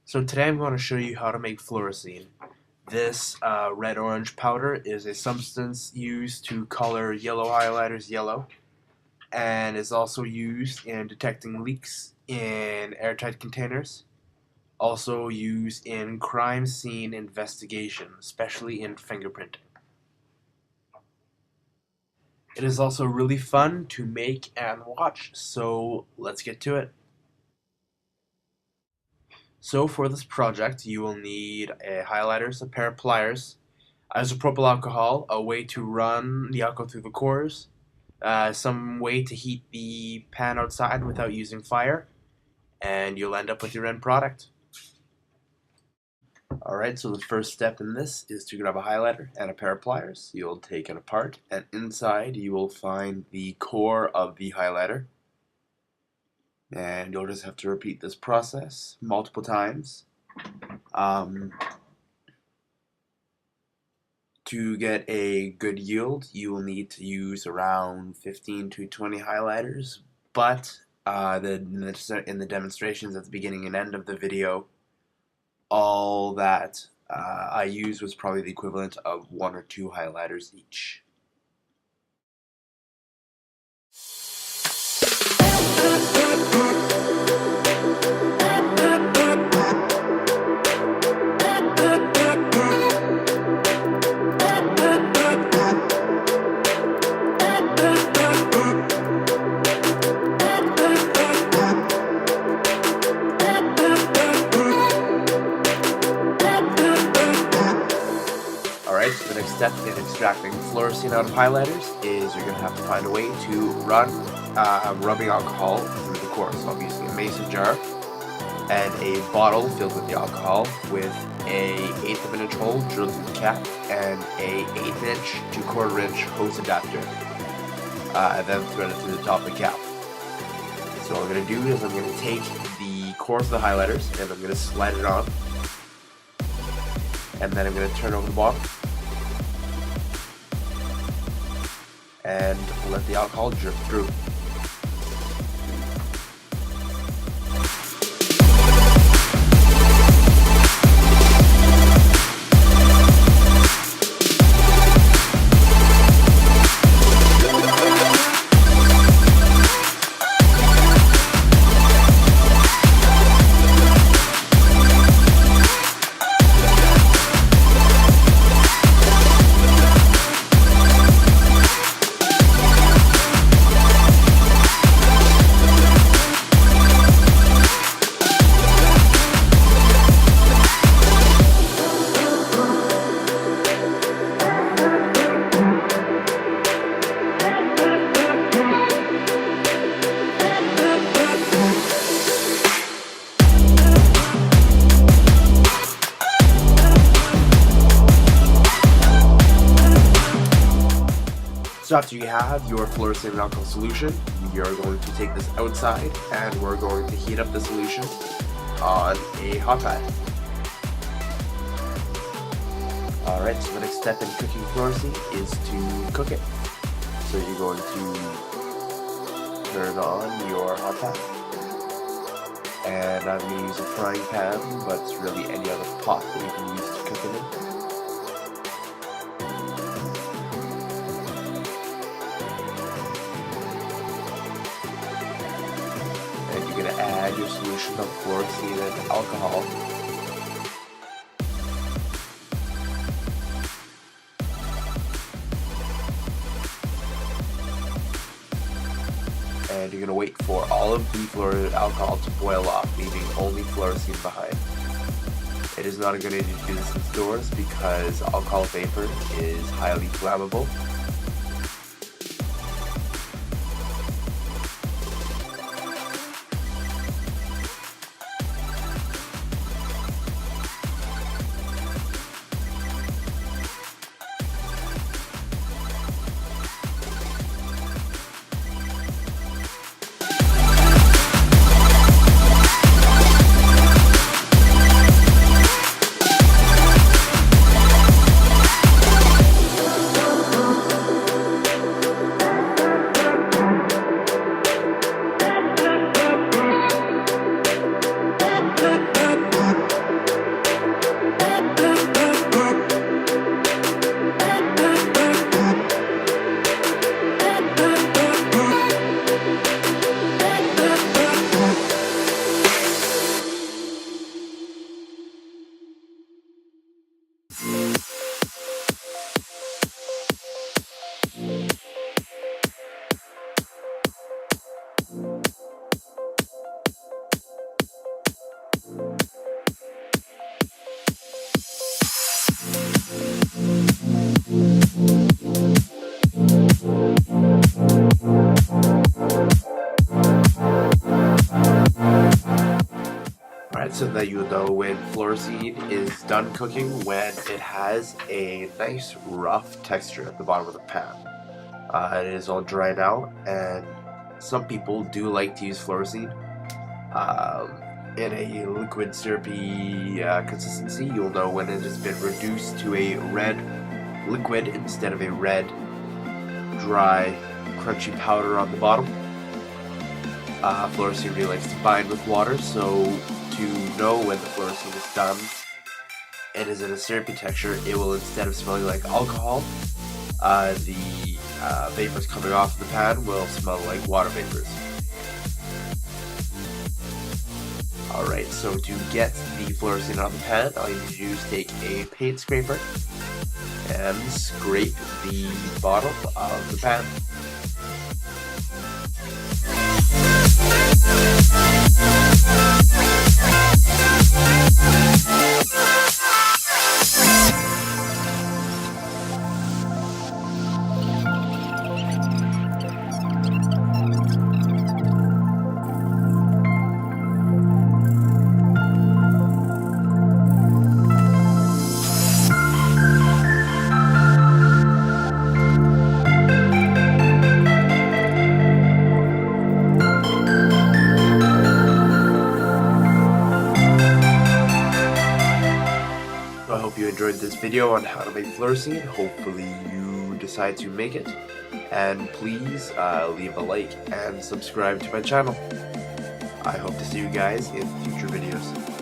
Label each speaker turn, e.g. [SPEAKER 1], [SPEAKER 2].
[SPEAKER 1] So today I'm going to show you how to make fluorescein. This red-orange powder is a substance used to color yellow highlighters yellow, and is also used in detecting leaks in airtight containers. Also used in crime scene investigation, especially in fingerprinting. It is also really fun to make and watch, so let's get to it. So for this project, you will need a highlighters, a pair of pliers, isopropyl alcohol, a way to run the alcohol through the cores, some way to heat the pan outside without using fire, and you'll end up with your end product. Alright, so the first step in this is to grab a highlighter and a pair of pliers. You'll take it apart, and inside you will find the core of the highlighter. And you'll just have to repeat this process multiple times. To get a good yield, you will need to use around 15 to 20 highlighters, but in the demonstrations at the beginning and end of the video, all that I used was probably the equivalent of 1 or 2 highlighters each. Alright, so the next step in extracting fluorescein out of highlighters is you're going to have to find a way to run rubbing alcohol through the core. So I'm using a mason jar and a bottle filled with the alcohol with a 1/8 of an inch hole drilled through the cap and a 1/8 inch to 1/4 inch hose adapter, and then thread it through the top of the cap. So what I'm going to do is I'm going to take the core of the highlighters and I'm going to slide it on, and then I'm going to turn over the bottom and let the alcohol drip through. So after you have your fluorescein and alcohol solution, you're going to take this outside and we're going to heat up the solution on a hot pad. Alright, so the next step in cooking fluorescein is to cook it. So you're going to turn on your hot pad. And I'm going to use a frying pan, but it's really any other pot that you can use to cook it in. You're going to add your solution of fluorescein and alcohol. And you're going to wait for all of the fluoride alcohol to boil off, leaving only fluorescein behind. It is not a good idea to do this in stores because alcohol vapor is highly flammable. so that you'll know when fluorescein is done cooking when it has a nice rough texture at the bottom of the pan. It is all dried out, and some people do like to use fluorescein in a liquid syrupy consistency. You'll know when it has been reduced to a red liquid instead of a red dry crunchy powder on the bottom. Fluorescein really likes to bind with water, so to know when the fluorescein is done and is in a syrupy texture, it will, instead of smelling like alcohol, the vapors coming off the pan will smell like water vapors. Alright, so to get the fluorescein out of the pan, all you need to do is take a paint scraper and scrape the bottom of the pan. I hope you enjoyed this video on how to make fluorescein. Hopefully you decide to make it, and please leave a like and subscribe to my channel. I hope to see you guys in future videos.